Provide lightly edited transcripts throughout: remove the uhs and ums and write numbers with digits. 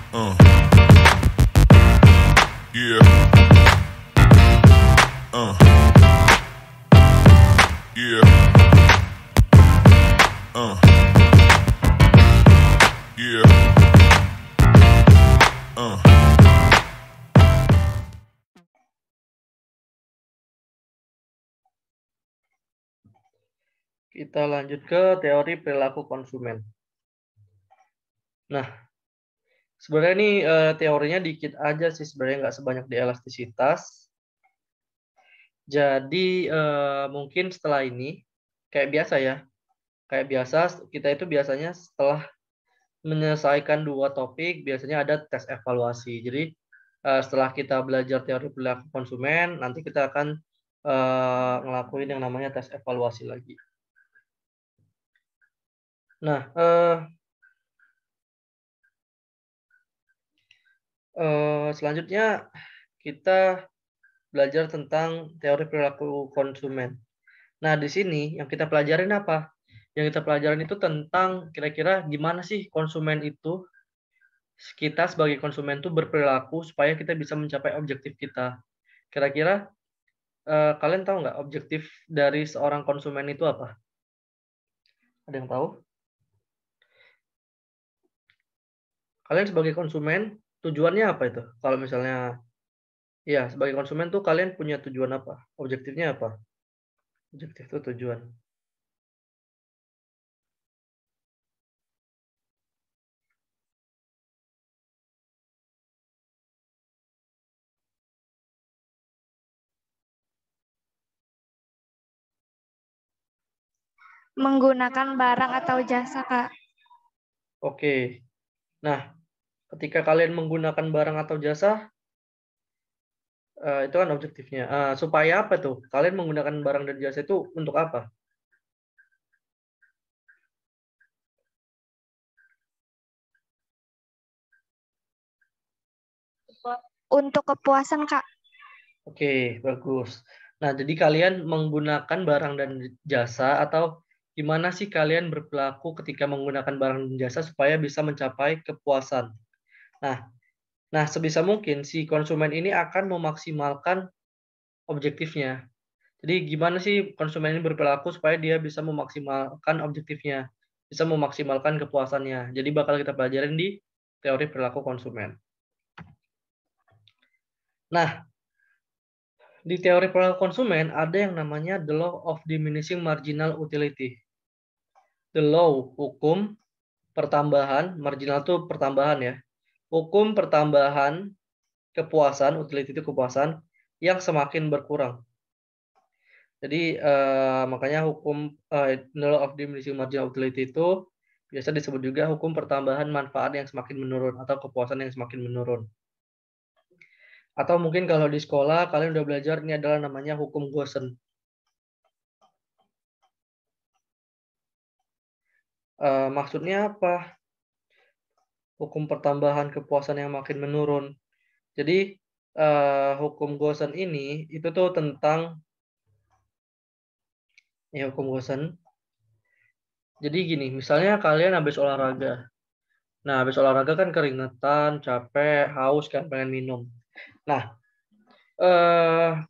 Uh, yeah. Uh, yeah. Uh, yeah. Uh. Kita lanjut ke teori perilaku konsumen. Nah, sebenarnya ini teorinya dikit aja sih, sebenarnya nggak sebanyak di elastisitas. Jadi mungkin setelah ini kayak biasa ya, kayak biasa kita itu biasanya setelah menyelesaikan 2 topik biasanya ada tes evaluasi. Jadi setelah kita belajar teori perilaku konsumen, nanti kita akan ngelakuin yang namanya tes evaluasi lagi. Nah, selanjutnya kita belajar tentang teori perilaku konsumen. Nah, di sini yang kita pelajarin apa? Yang kita pelajarin itu tentang kira-kira gimana sih konsumen itu, kita sebagai konsumen itu berperilaku supaya kita bisa mencapai objektif kita. Kira-kira kalian tahu nggak objektif dari seorang konsumen itu apa? Ada yang tahu? Kalian sebagai konsumen, tujuannya apa itu? Kalau misalnya, ya sebagai konsumen tuh kalian punya tujuan apa? Objektifnya apa? Objektif itu tujuan. Menggunakan barang atau jasa, Kak. Oke. Nah, ketika kalian menggunakan barang atau jasa, itu kan objektifnya. Supaya apa tuh? Kalian menggunakan barang dan jasa itu untuk apa? Untuk kepuasan, Kak. Oke, bagus. Nah, jadi kalian menggunakan barang dan jasa atau gimana sih kalian berperilaku ketika menggunakan barang dan jasa supaya bisa mencapai kepuasan? Nah, sebisa mungkin si konsumen ini akan memaksimalkan objektifnya. Jadi gimana sih konsumen ini berperilaku supaya dia bisa memaksimalkan objektifnya, bisa memaksimalkan kepuasannya. Jadi bakal kita pelajarin di teori perilaku konsumen. Nah, di teori perilaku konsumen ada yang namanya the law of diminishing marginal utility. The law, hukum pertambahan, marginal itu pertambahan ya. Hukum pertambahan kepuasan, utility itu kepuasan yang semakin berkurang. Jadi makanya hukum the law of diminishing marginal utility itu biasa disebut juga hukum pertambahan manfaat yang semakin menurun atau kepuasan yang semakin menurun. Atau mungkin kalau di sekolah kalian udah belajar ini adalah namanya hukum Gaussian. Maksudnya apa? Hukum pertambahan kepuasan yang makin menurun. Jadi hukum Gaussian ini itu tuh tentang ya hukum Gaussian. Jadi gini, misalnya kalian habis olahraga. Nah, habis olahraga kan keringetan, capek, haus kan, pengen minum. Nah,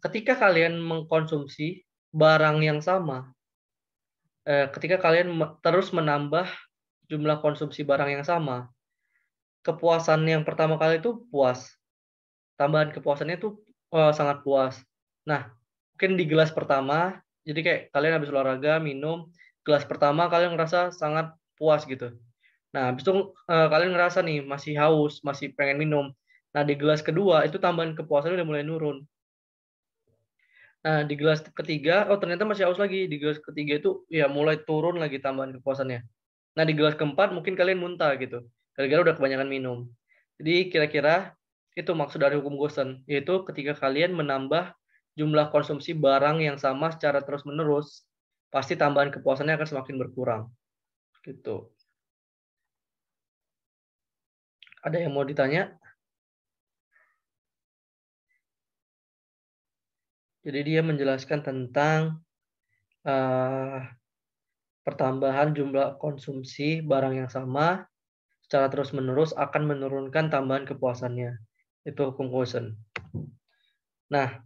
ketika kalian mengkonsumsi barang yang sama, ketika kalian terus menambah jumlah konsumsi barang yang sama, kepuasan yang pertama kali itu puas. Tambahan kepuasannya itu sangat puas. Nah, mungkin di gelas pertama, jadi kayak kalian habis olahraga, minum, gelas pertama kalian ngerasa sangat puas gitu. Nah, habis itu kalian ngerasa nih masih haus, masih pengen minum. Nah, di gelas kedua itu tambahan kepuasannya udah mulai nurun. Nah, di gelas ketiga, oh ternyata masih haus lagi. Di gelas ketiga itu ya mulai turun lagi tambahan kepuasannya. Nah, di gelas keempat mungkin kalian muntah gitu. Gara-gara udah kebanyakan minum. Jadi kira-kira itu maksud dari hukum Gaussian, yaitu ketika kalian menambah jumlah konsumsi barang yang sama secara terus-menerus, pasti tambahan kepuasannya akan semakin berkurang. Gitu. Ada yang mau ditanya? Jadi dia menjelaskan tentang pertambahan jumlah konsumsi barang yang sama secara terus-menerus akan menurunkan tambahan kepuasannya. Itu hukum Gaussian. Nah,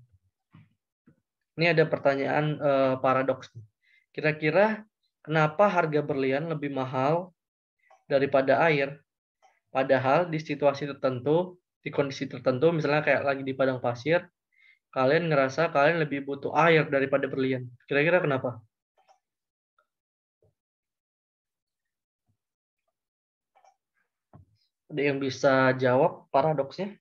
ini ada pertanyaan paradoks. Kira-kira kenapa harga berlian lebih mahal daripada air? Padahal di situasi tertentu, di kondisi tertentu, misalnya kayak lagi di padang pasir, kalian ngerasa kalian lebih butuh air daripada berlian. Kira-kira kenapa? Ada yang bisa jawab paradoksnya?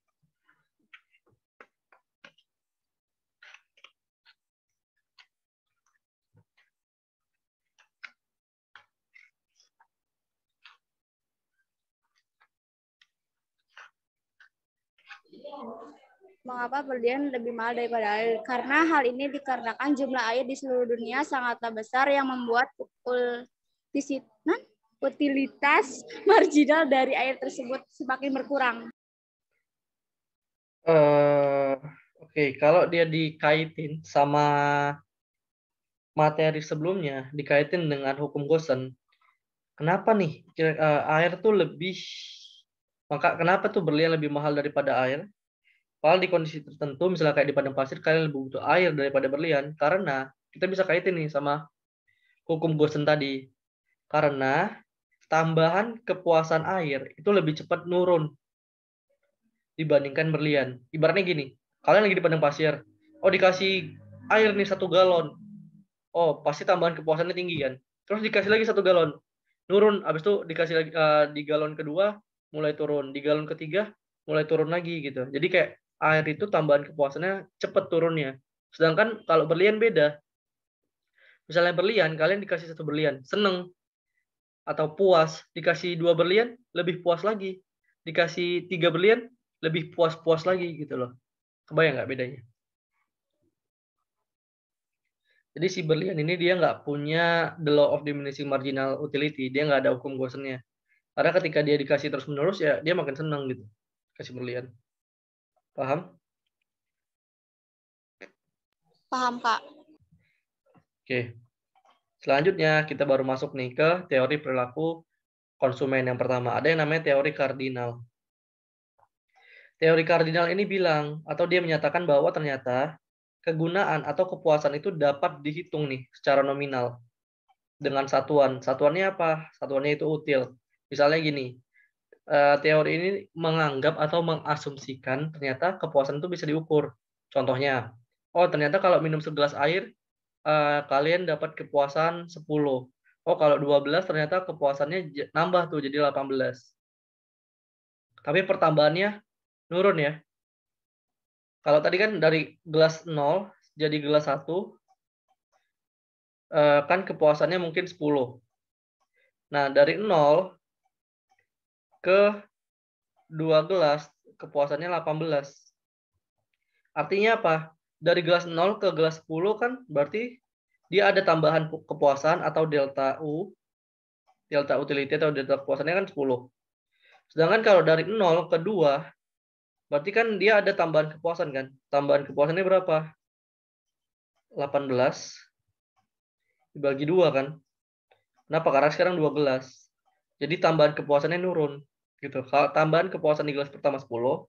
Mengapa berlian lebih mahal daripada air? Karena hal ini dikarenakan jumlah air di seluruh dunia sangatlah besar yang membuat utilitas marginal dari air tersebut semakin berkurang. Oke, kalau dia dikaitin sama materi sebelumnya, dikaitin dengan hukum Gaussian, kenapa nih air tuh lebih, maka kenapa tuh berlian lebih mahal daripada air? Padahal di kondisi tertentu, misalnya kayak di padang pasir, kalian lebih butuh air daripada berlian, karena kita bisa kaitin nih sama hukum Gaussian tadi. Karena tambahan kepuasan air itu lebih cepat nurun dibandingkan berlian. Ibaratnya gini, kalian lagi di padang pasir, oh dikasih air nih 1 galon, oh pasti tambahan kepuasannya tinggi kan. Terus dikasih lagi 1 galon, nurun. Habis itu dikasih lagi di galon kedua mulai turun, di galon ketiga mulai turun lagi gitu. Jadi kayak air itu tambahan kepuasannya cepet turunnya. Sedangkan kalau berlian beda. Misalnya berlian, kalian dikasih 1 berlian, seneng atau puas. Dikasih 2 berlian, lebih puas lagi. Dikasih 3 berlian, lebih puas-puas lagi gitu loh. Kebayang nggak bedanya? Jadi si berlian ini dia nggak punya the law of diminishing marginal utility. Dia nggak ada hukum Gaussian-nya. Karena ketika dia dikasih terus-menerus, ya dia makin seneng gitu. Kasih berlian. Paham? Paham, Kak. Oke. Selanjutnya kita baru masuk nih ke teori perilaku konsumen yang pertama. Ada yang namanya teori kardinal. Teori kardinal ini bilang, atau dia menyatakan bahwa ternyata kegunaan atau kepuasan itu dapat dihitung nih secara nominal dengan satuan. Satuannya apa? Satuannya itu util. Misalnya gini, teori ini menganggap atau mengasumsikan ternyata kepuasan itu bisa diukur. Contohnya, oh ternyata kalau minum segelas air, kalian dapat kepuasan 10. Oh kalau 12 ternyata kepuasannya nambah tuh jadi 18. Tapi pertambahannya nurun ya. Kalau tadi kan dari gelas 0 jadi gelas 1, kan kepuasannya mungkin 10. Nah, dari 0 ke 2 gelas, kepuasannya 18. Artinya apa? Dari gelas 0 ke gelas 10 kan berarti dia ada tambahan kepuasan atau delta U, delta utility atau delta kepuasannya kan 10. Sedangkan kalau dari 0 ke 2, berarti kan dia ada tambahan kepuasan kan? Tambahan kepuasannya berapa? 18 dibagi 2 kan? Kenapa? Karena sekarang 2 gelas. Jadi tambahan kepuasannya nurun. Gitu. Kalau tambahan kepuasan di gelas pertama 10,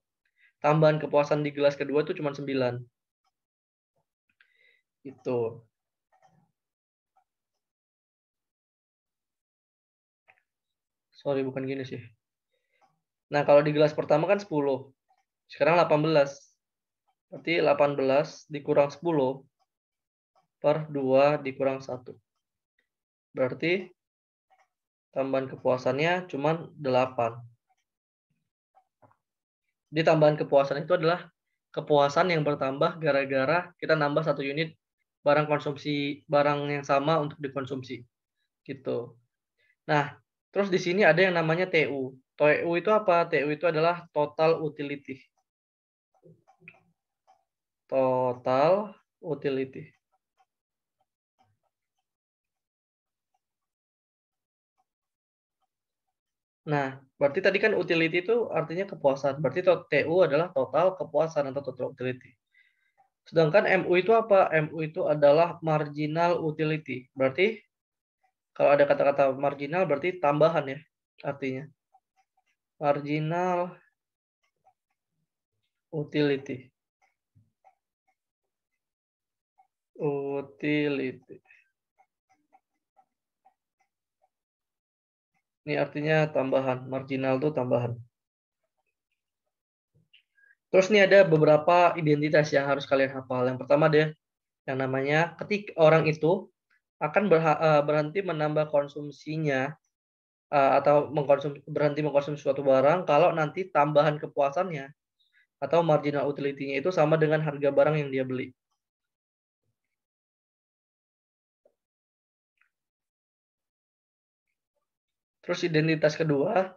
tambahan kepuasan di gelas kedua itu cuma 9. Itu. Sorry, bukan gini sih. Nah, kalau di gelas pertama kan 10. Sekarang 18. Berarti 18 dikurang 10 per 2 dikurang 1. Berarti tambahan kepuasannya cuma 8. Jadi tambahan kepuasan itu adalah kepuasan yang bertambah gara-gara kita nambah 1 unit barang konsumsi, barang yang sama untuk dikonsumsi. Gitu. Nah, terus di sini ada yang namanya TU. TU itu apa? TU itu adalah total utility. Total utility. Nah, berarti tadi kan utility itu artinya kepuasan. Berarti TU adalah total kepuasan atau total utility. Sedangkan MU itu apa? MU itu adalah marginal utility. Berarti kalau ada kata-kata marginal berarti tambahan ya artinya. Marginal utility. Ini artinya tambahan. Marginal itu tambahan. Terus ini ada beberapa identitas yang harus kalian hafal. Yang pertama ada yang namanya ketika orang itu akan berhenti menambah konsumsinya atau berhenti mengkonsumsi suatu barang kalau nanti tambahan kepuasannya atau marginal utility-nya itu sama dengan harga barang yang dia beli. Terus identitas kedua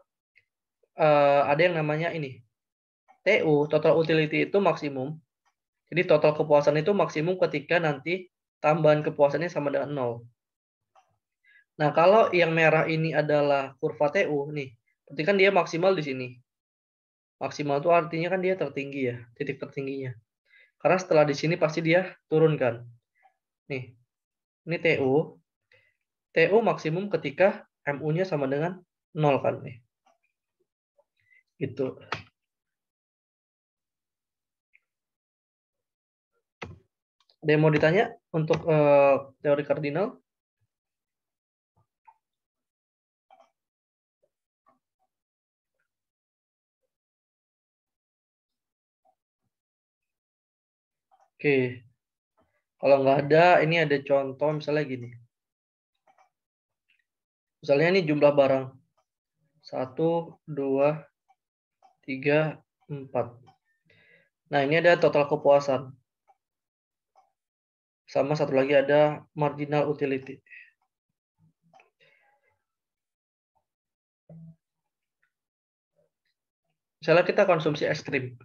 ada yang namanya ini. TU, total utility itu maksimum. Jadi total kepuasan itu maksimum ketika nanti tambahan kepuasannya sama dengan 0. Nah, kalau yang merah ini adalah kurva TU nih. Berarti kan dia maksimal di sini. Maksimal itu artinya kan dia tertinggi ya, titik tertingginya. Karena setelah di sini pasti dia turunkan. Nih, ini TU. TU maksimum ketika MU-nya sama dengan 0 kan nih. Gitu. Ada yang mau ditanya untuk teori kardinal? Oke. Kalau nggak ada, ini ada contoh misalnya gini. Misalnya ini jumlah barang. 1, 2, 3, 4. Nah, ini ada total kepuasan. Sama satu lagi ada marginal utility. Misalnya kita konsumsi es krim.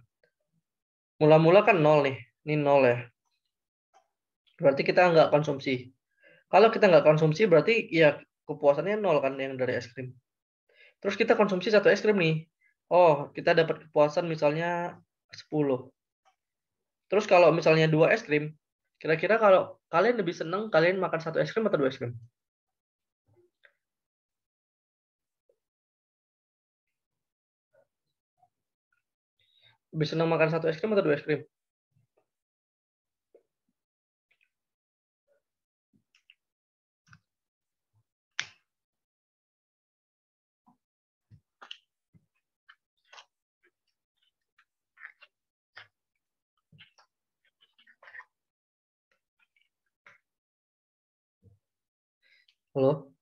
Mula-mula kan 0 nih. Ini 0 ya. Berarti kita nggak konsumsi. Kalau kita nggak konsumsi berarti ya kepuasannya 0 kan yang dari es krim. Terus kita konsumsi satu es krim nih. Oh, kita dapat kepuasan misalnya 10. Terus kalau misalnya 2 es krim, kira-kira kalau kalian lebih seneng kalian makan satu es krim atau 2 es krim? Lebih senang makan satu es krim atau 2 es krim? Halo?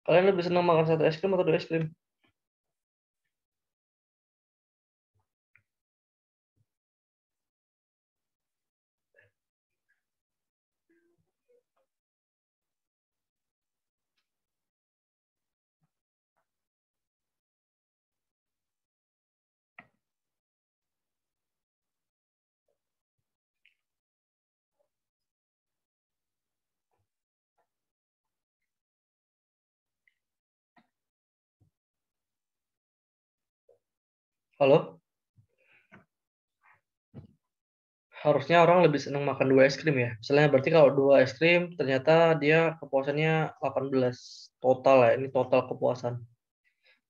Kalian lebih senang makan satu es krim atau 2 es krim? Halo? Harusnya orang lebih senang makan 2 es krim ya. Misalnya berarti kalau 2 es krim ternyata dia kepuasannya 18 total ya. Ini total kepuasan.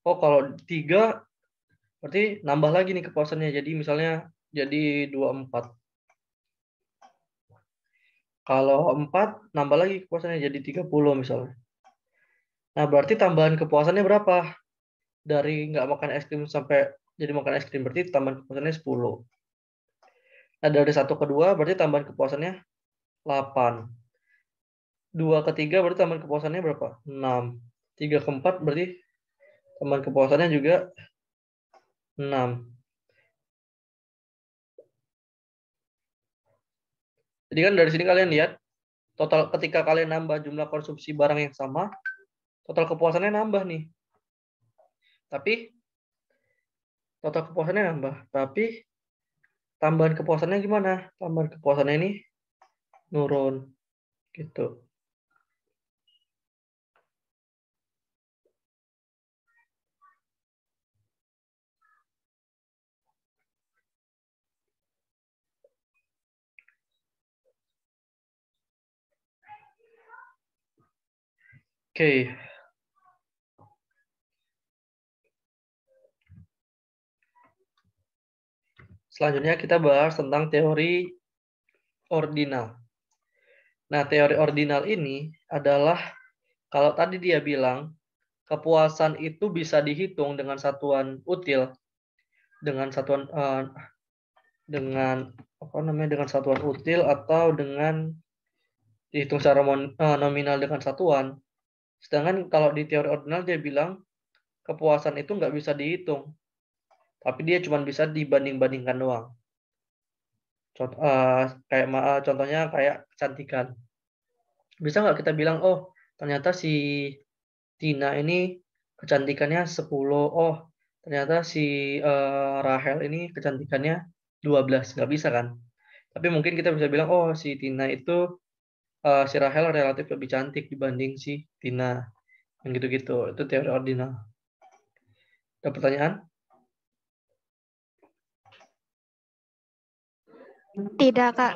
Oh, kalau 3 berarti nambah lagi nih kepuasannya. Jadi misalnya jadi 24. Kalau 4 nambah lagi kepuasannya jadi 30 misalnya. Nah, berarti tambahan kepuasannya berapa? Dari nggak makan es krim sampai jadi makan es krim berarti tambahan kepuasannya 10. Nah, dari 1 ke 2 berarti tambahan kepuasannya 8. 2 ke 3 berarti tambahan kepuasannya berapa? 6. 3 ke 4 berarti tambahan kepuasannya juga 6. Jadi kan dari sini kalian lihat total ketika kalian nambah jumlah konsumsi barang yang sama, total kepuasannya nambah nih. Tapi total kepuasannya nambah, tapi tambahan kepuasannya gimana? Tambahan kepuasannya ini nurun gitu. Oke. Selanjutnya kita bahas tentang teori ordinal. Nah, teori ordinal ini adalah kalau tadi dia bilang kepuasan itu bisa dihitung dengan satuan util, dengan satuan dengan satuan util atau dengan dihitung secara nominal dengan satuan. Sedangkan kalau di teori ordinal dia bilang kepuasan itu nggak bisa dihitung, tapi dia cuma bisa dibanding-bandingkan doang. Contohnya kayak kecantikan. Bisa nggak kita bilang, oh ternyata si Tina ini kecantikannya 10, oh ternyata si Rahel ini kecantikannya 12, nggak bisa kan? Tapi mungkin kita bisa bilang, oh si Tina itu, si Rahel relatif lebih cantik dibanding si Tina. Yang gitu-gitu, itu teori ordinal. Ada pertanyaan? Tidak, Kak.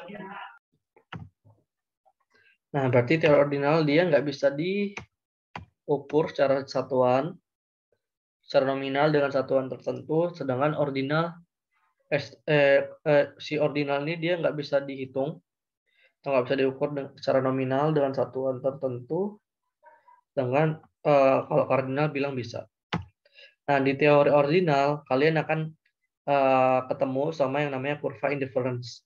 Nah, berarti teori ordinal dia nggak bisa diukur secara satuan, secara nominal dengan satuan tertentu, sedangkan si ordinal ini dia nggak bisa dihitung, atau nggak bisa diukur secara nominal dengan satuan tertentu, sedangkan kalau kardinal bilang bisa. Nah, di teori ordinal kalian akan ketemu sama yang namanya kurva indifference.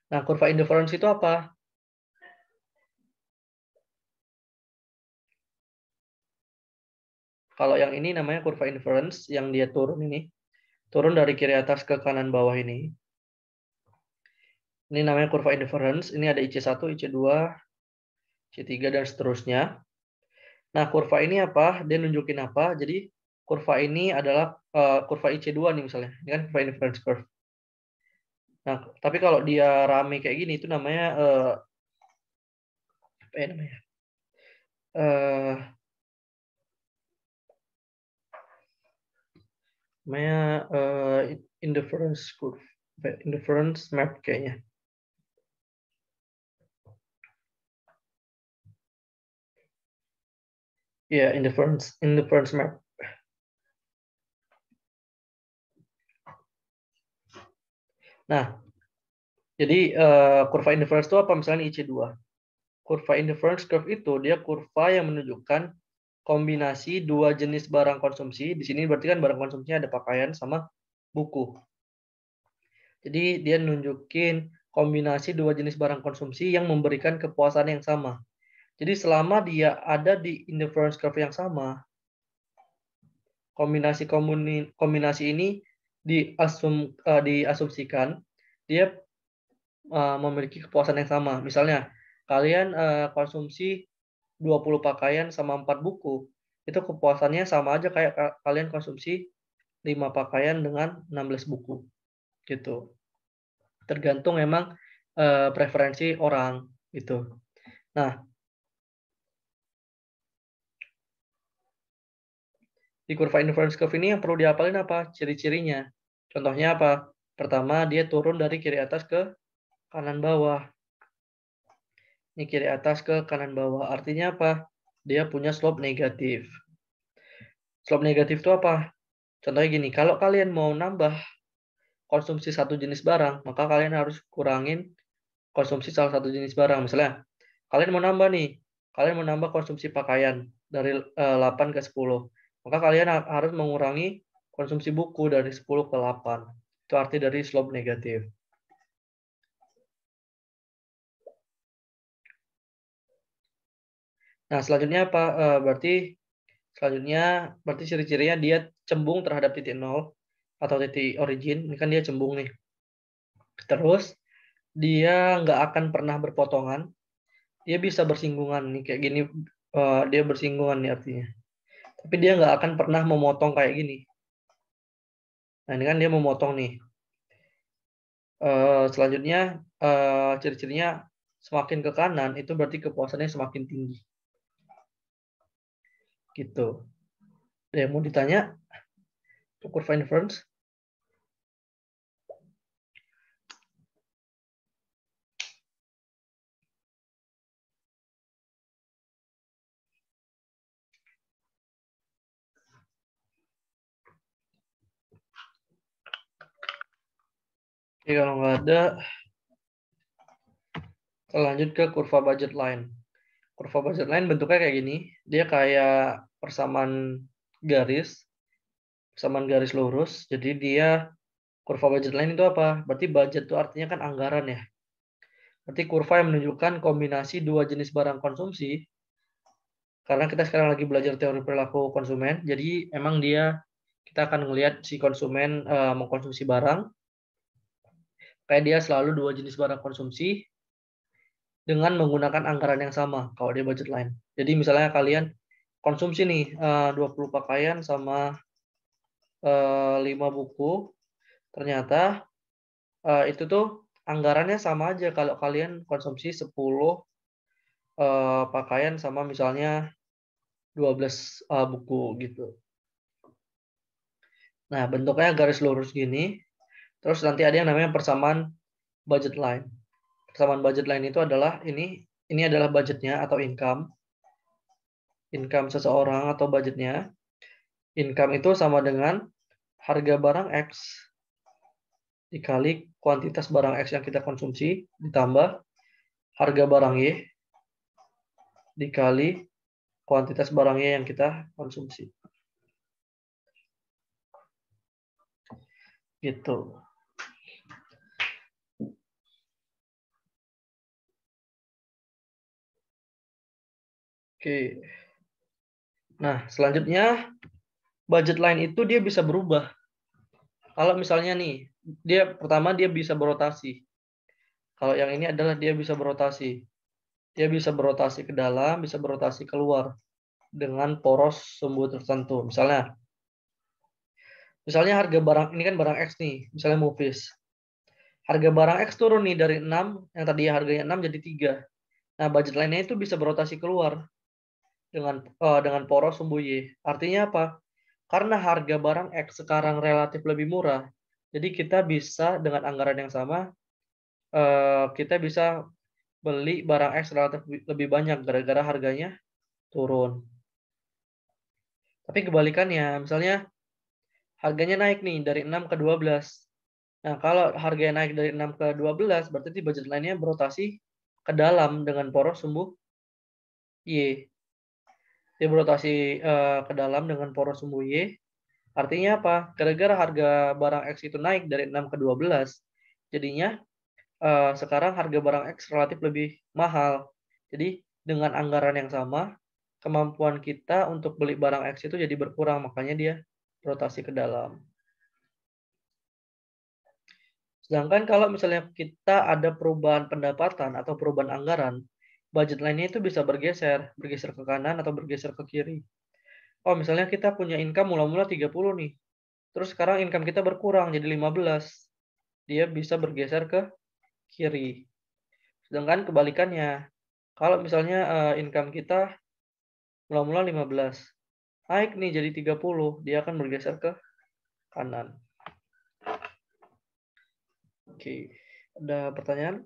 Nah, kurva indifference itu apa? Kalau yang ini namanya kurva indifference, yang dia turun ini. Turun dari kiri atas ke kanan bawah ini. Ini namanya kurva indifference. Ini ada IC1, IC2, IC3, dan seterusnya. Nah, kurva ini apa? Dia nunjukin apa? Jadi, kurva ini adalah kurva IC2 nih misalnya. Ini kan kurva indifference curve. Nah, tapi kalau dia rame kayak gini, itu namanya apa ya namanya? Namanya indifference curve, indifference map kayaknya. Ya, yeah, indifference map. Nah, jadi kurva indifference itu apa? Misalnya IC2. Kurva indifference curve itu dia kurva yang menunjukkan kombinasi dua jenis barang konsumsi. Di sini berarti kan barang konsumsinya ada pakaian sama buku. Jadi dia nunjukin kombinasi dua jenis barang konsumsi yang memberikan kepuasan yang sama. Jadi selama dia ada di indifference curve yang sama, kombinasi ini diasumsikan dia memiliki kepuasan yang sama. Misalnya, kalian konsumsi 20 pakaian sama 4 buku, itu kepuasannya sama aja kayak kalian konsumsi 5 pakaian dengan 16 buku. Gitu. Tergantung memang preferensi orang gitu. Nah, di kurva inverse curve ini yang perlu dihafalin apa? Ciri-cirinya. Contohnya apa? Pertama, dia turun dari kiri atas ke kanan bawah. Ini kiri atas ke kanan bawah. Artinya apa? Dia punya slope negatif. Slope negatif itu apa? Contohnya gini, kalau kalian mau nambah konsumsi satu jenis barang, maka kalian harus kurangin konsumsi salah satu jenis barang. Misalnya, kalian mau nambah nih, kalian mau nambah konsumsi pakaian dari 8 ke 10. Maka kalian harus mengurangi konsumsi buku dari 10 ke 8. Itu arti dari slope negatif. Nah, selanjutnya apa? Berarti ciri-cirinya dia cembung terhadap titik nol atau titik origin. Ini kan dia cembung nih. Terus dia nggak akan pernah berpotongan. Dia bisa bersinggungan nih kayak gini. Dia bersinggungan nih artinya. Tapi dia nggak akan pernah memotong kayak gini. Nah, ini kan dia memotong nih. Selanjutnya ciri-cirinya semakin ke kanan itu berarti kepuasannya semakin tinggi. Gitu. Ada yang mau ditanya? Kurva inverse? Oke, kalau nggak ada, kita lanjut ke kurva budget line. Kurva budget line bentuknya kayak gini. Dia kayak persamaan garis lurus. Jadi dia kurva budget line itu apa? Berarti budget itu artinya kan anggaran ya. Berarti kurva yang menunjukkan kombinasi dua jenis barang konsumsi. Karena kita sekarang lagi belajar teori perilaku konsumen, jadi emang kita akan melihat si konsumen mengkonsumsi barang. Kayak dia selalu dua jenis barang konsumsi dengan menggunakan anggaran yang sama kalau dia budget line. Jadi misalnya kalian konsumsi nih 20 pakaian sama 5 buku, ternyata itu tuh anggarannya sama aja kalau kalian konsumsi 10 pakaian sama misalnya 12 buku gitu. Nah, bentuknya garis lurus gini. Terus nanti ada yang namanya persamaan budget line. Persamaan budget line itu adalah ini adalah budgetnya atau income seseorang atau budgetnya. Income itu sama dengan harga barang X dikali kuantitas barang X yang kita konsumsi ditambah harga barang Y dikali kuantitas barang Y yang kita konsumsi. Gitu. Oke. Nah, selanjutnya budget line itu dia bisa berubah. Kalau misalnya nih, pertama dia bisa berotasi. Kalau yang ini adalah dia bisa berotasi. Dia bisa berotasi ke dalam, bisa berotasi keluar dengan poros sumbu tertentu. Misalnya harga barang ini kan barang X nih, misalnya movies. Harga barang X turun nih dari 6, yang tadi harganya 6 jadi 3. Nah, budget line-nya itu bisa berotasi keluar dengan poros sumbu Y. Artinya apa? Karena harga barang X sekarang relatif lebih murah, jadi kita bisa dengan anggaran yang sama, kita bisa beli barang X relatif lebih banyak gara-gara harganya turun. Tapi kebalikannya, misalnya harganya naik nih dari 6 ke 12. Nah, kalau harganya naik dari 6 ke 12, berarti budget line-nya berotasi ke dalam dengan poros sumbu Y. Dia berotasi ke dalam dengan poros sumbu Y. Artinya apa? Gara-gara harga barang X itu naik dari 6 ke 12, jadinya sekarang harga barang X relatif lebih mahal. Jadi dengan anggaran yang sama, kemampuan kita untuk beli barang X itu jadi berkurang, makanya dia rotasi ke dalam. Sedangkan kalau misalnya kita ada perubahan pendapatan atau perubahan anggaran, budget line-nya itu bisa bergeser ke kanan atau bergeser ke kiri. Oh, misalnya kita punya income mula-mula 30 nih. Terus sekarang income kita berkurang jadi 15. Dia bisa bergeser ke kiri. Sedangkan kebalikannya, kalau misalnya income kita mula-mula 15, naik nih jadi 30, dia akan bergeser ke kanan. Oke, ada pertanyaan?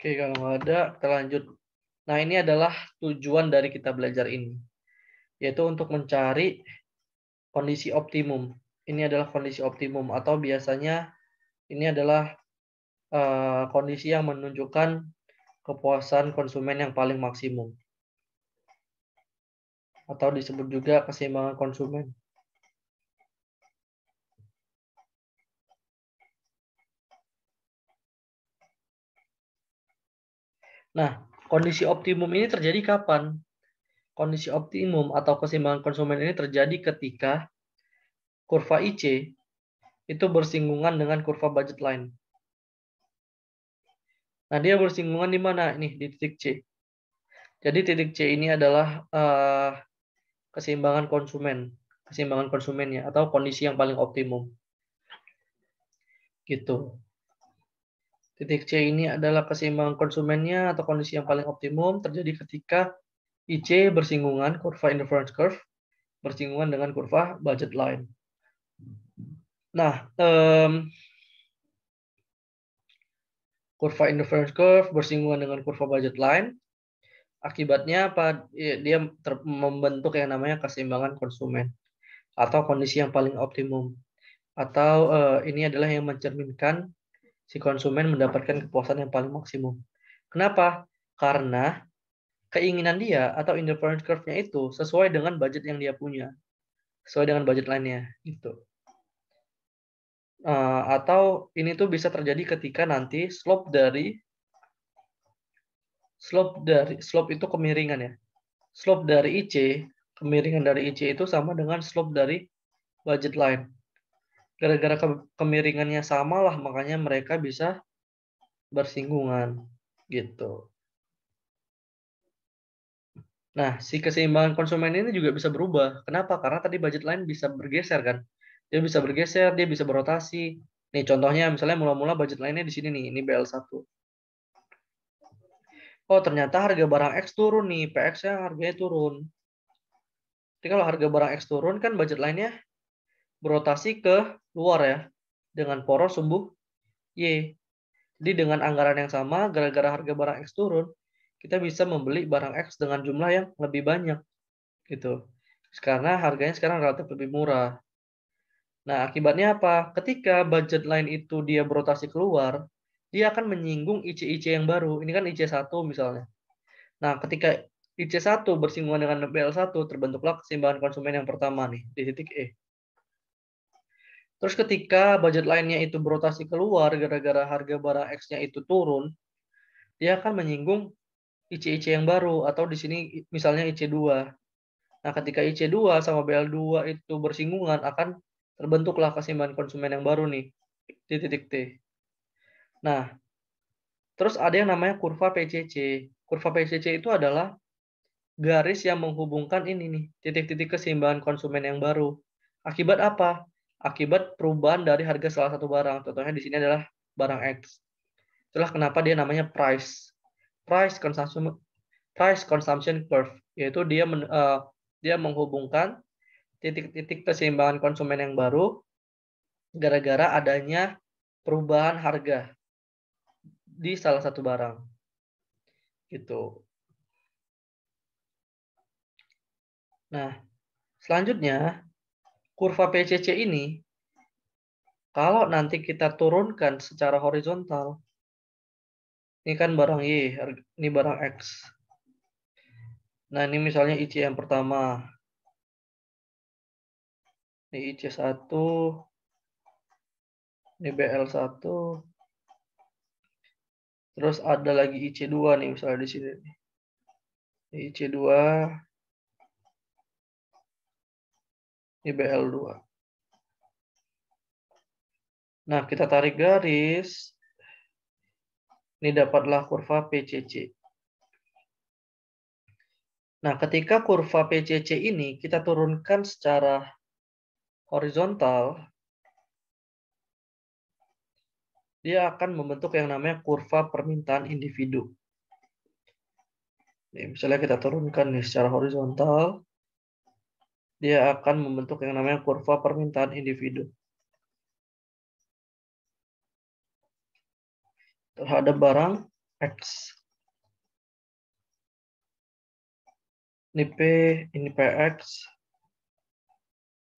Oke, kalau nggak ada, kita lanjut. Nah, ini adalah tujuan dari kita belajar ini, yaitu untuk mencari kondisi optimum. Ini adalah kondisi optimum, atau biasanya ini adalah kondisi yang menunjukkan kepuasan konsumen yang paling maksimum, atau disebut juga keseimbangan konsumen. Nah, kondisi optimum ini terjadi kapan? Kondisi optimum atau keseimbangan konsumen ini terjadi ketika kurva IC itu bersinggungan dengan kurva budget line. Nah, dia bersinggungan di mana? Nih, di titik C. Jadi titik C ini adalah keseimbangan konsumennya atau kondisi yang paling optimum. Gitu. Titik C ini adalah keseimbangan konsumennya atau kondisi yang paling optimum terjadi ketika IC bersinggungan, kurva interference curve, bersinggungan dengan kurva budget line. Nah, kurva interference curve bersinggungan dengan kurva budget line, akibatnya apa? Dia membentuk yang namanya keseimbangan konsumen atau kondisi yang paling optimum. Atau ini adalah yang mencerminkan si konsumen mendapatkan kepuasan yang paling maksimum. Kenapa? Karena keinginan dia atau interference curve-nya itu sesuai dengan budget yang dia punya, sesuai dengan budget lainnya gitu. Atau ini tuh bisa terjadi ketika nanti slope itu kemiringan ya. Slope dari IC, kemiringan dari IC itu sama dengan slope dari budget line. Gara-gara kemiringannya sama lah, makanya mereka bisa bersinggungan gitu. Nah, si keseimbangan konsumen ini juga bisa berubah. Kenapa? Karena tadi budget line bisa bergeser kan. Dia bisa bergeser, dia bisa berotasi. Nih contohnya misalnya mula-mula budget line-nya di sini nih, ini BL1. Oh, ternyata harga barang X turun nih, PX-nya harganya turun. Jadi kalau harga barang X turun kan budget line-nya berotasi ke luar ya, dengan poros sumbu Y. Jadi dengan anggaran yang sama, gara-gara harga barang X turun, kita bisa membeli barang X dengan jumlah yang lebih banyak gitu. Karena harganya sekarang relatif lebih murah. Nah, akibatnya apa? Ketika budget line itu dia berotasi keluar, dia akan menyinggung IC-IC yang baru. Ini kan IC1 misalnya. Nah, ketika IC1 bersinggungan dengan BL1, terbentuklah keseimbangan konsumen yang pertama nih, di titik E. Terus ketika budget line-nya itu berotasi keluar, gara-gara harga barang X-nya itu turun, dia akan menyinggung IC-IC yang baru, atau di sini misalnya IC2. Nah, ketika IC2 sama BL2 itu bersinggungan, akan terbentuklah keseimbangan konsumen yang baru nih, di titik T. Nah, terus ada yang namanya kurva PCC. Kurva PCC itu adalah garis yang menghubungkan ini nih, titik-titik keseimbangan konsumen yang baru. Akibat apa? Akibat perubahan dari harga salah satu barang. Contohnya di sini adalah barang X. Itulah kenapa dia namanya price consumption curve, yaitu dia menghubungkan titik-titik keseimbangan konsumen yang baru gara-gara adanya perubahan harga di salah satu barang. Gitu. Nah, selanjutnya kurva PCC ini kalau nanti kita turunkan secara horizontal, ini kan barang Y, ini barang X. Nah, ini misalnya IC yang pertama. Ini IC1, ini BL1. Terus ada lagi IC2 nih misalnya di sini. Ini IC2, ini BL2. Nah, kita tarik garis. Ini dapatlah kurva PCC. Nah, ketika kurva PCC ini kita turunkan secara horizontal, dia akan membentuk yang namanya kurva permintaan individu. Nih, misalnya kita turunkan nih secara horizontal, dia akan membentuk yang namanya kurva permintaan individu terhadap barang X. Ini P, ini PX,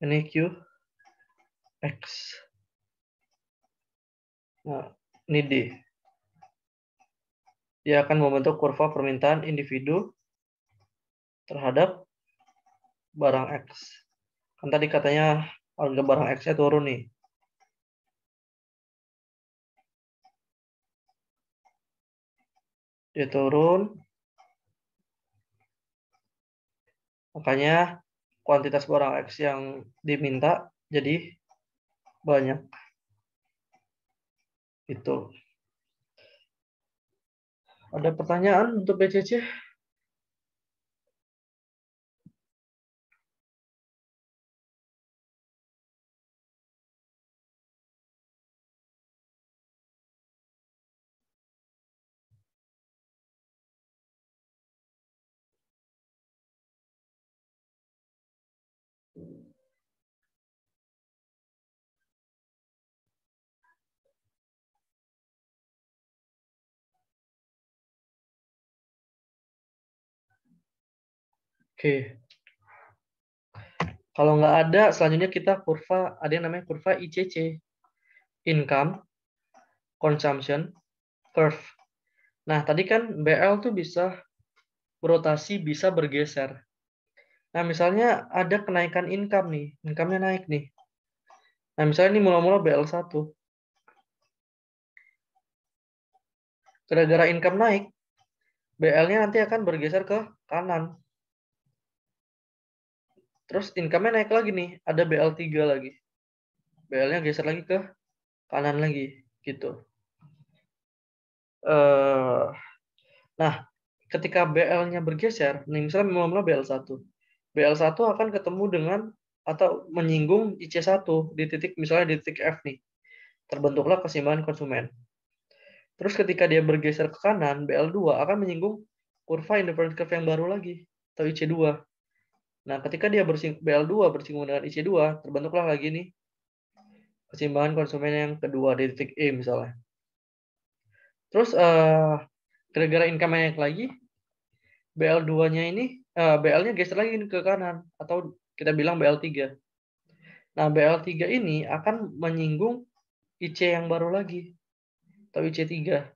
ini Q, X. Nah, ini D. Dia akan membentuk kurva permintaan individu terhadap barang X. Kan tadi katanya harga barang X-nya turun nih. Dia turun, makanya kuantitas barang X yang diminta jadi banyak. Itu. Ada pertanyaan untuk BCC? Oke. Kalau nggak ada, selanjutnya kita ada yang namanya kurva ICC. Income, Consumption, Curve. Nah, tadi kan BL tuh bisa berotasi, bisa bergeser. Nah, misalnya ada kenaikan income nih. Income-nya naik nih. Nah, misalnya ini mula-mula BL1. Gara-gara income naik, BL-nya nanti akan bergeser ke kanan. Terus income-nya naik lagi nih, ada BL3 lagi. BL-nya geser lagi ke kanan lagi, gitu. Nah, ketika BL-nya bergeser, nih misalnya mula-mula BL1. BL1 akan ketemu dengan atau menyinggung IC1 di titik, misalnya di titik F nih. Terbentuklah keseimbangan konsumen. Terus ketika dia bergeser ke kanan, BL2 akan menyinggung kurva indifference curve yang baru lagi, atau IC2. Nah, ketika dia BL2 bersinggungan dengan IC2, terbentuklah lagi nih keseimbangan konsumen yang kedua di titik E misalnya. Terus gara-gara income naik lagi, BL2-nya ini, BL-nya geser lagi ke kanan, atau kita bilang BL3. Nah, BL3 ini akan menyinggung IC yang baru lagi, atau IC3.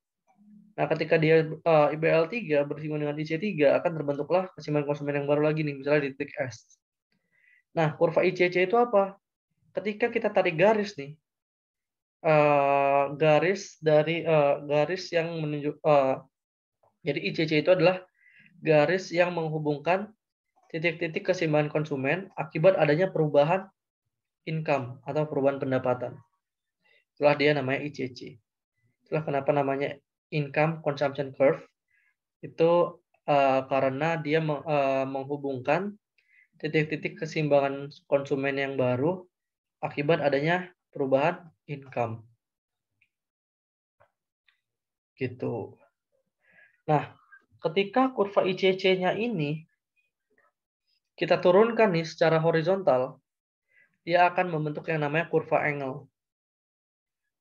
Nah, ketika dia BL3 bersinggungan dengan IC3, akan terbentuklah keseimbangan konsumen yang baru lagi nih, misalnya di titik S. Nah, kurva ICC itu apa? Ketika kita tarik garis nih, garis yang menunjuk, jadi ICC itu adalah garis yang menghubungkan titik-titik keseimbangan konsumen akibat adanya perubahan income atau perubahan pendapatan. Itulah dia namanya ICC. Itulah kenapa namanya income consumption curve. Itu karena dia menghubungkan titik-titik keseimbangan konsumen yang baru akibat adanya perubahan income. Gitu. Nah, ketika kurva ICC-nya ini kita turunkan nih secara horizontal, dia akan membentuk yang namanya kurva angle.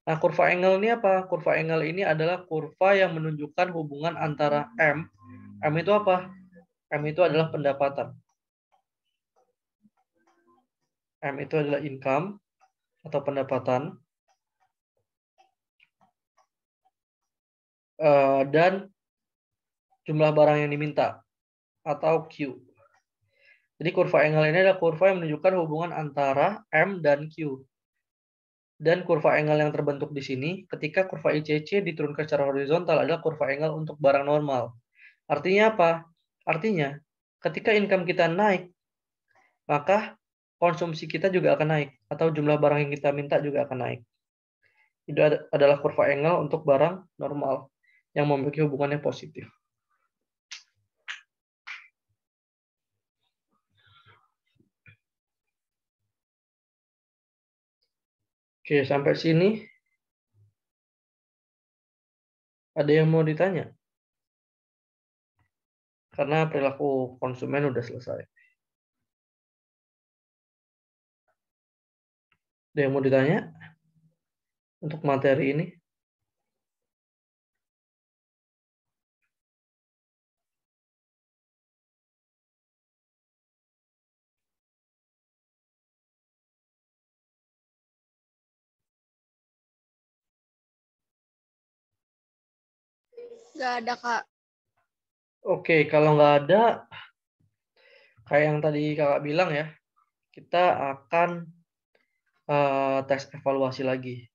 Nah, kurva angle ini apa? Kurva angle ini adalah kurva yang menunjukkan hubungan antara M. M itu apa? M itu adalah pendapatan. M itu adalah income atau pendapatan. Dan jumlah barang yang diminta atau Q. Jadi kurva angle ini adalah kurva yang menunjukkan hubungan antara M dan Q. Dan kurva angle yang terbentuk di sini, ketika kurva ICC diturunkan secara horizontal adalah kurva angle untuk barang normal. Artinya apa? Artinya, ketika income kita naik, maka konsumsi kita juga akan naik, atau jumlah barang yang kita minta juga akan naik. Itu adalah kurva angle untuk barang normal yang memiliki hubungannya positif. Oke, sampai sini ada yang mau ditanya? Karena perilaku konsumen udah selesai. Ada yang mau ditanya untuk materi ini? Nggak ada, Kak. Oke, kalau nggak ada, kayak yang tadi kakak bilang ya, kita akan tes evaluasi lagi.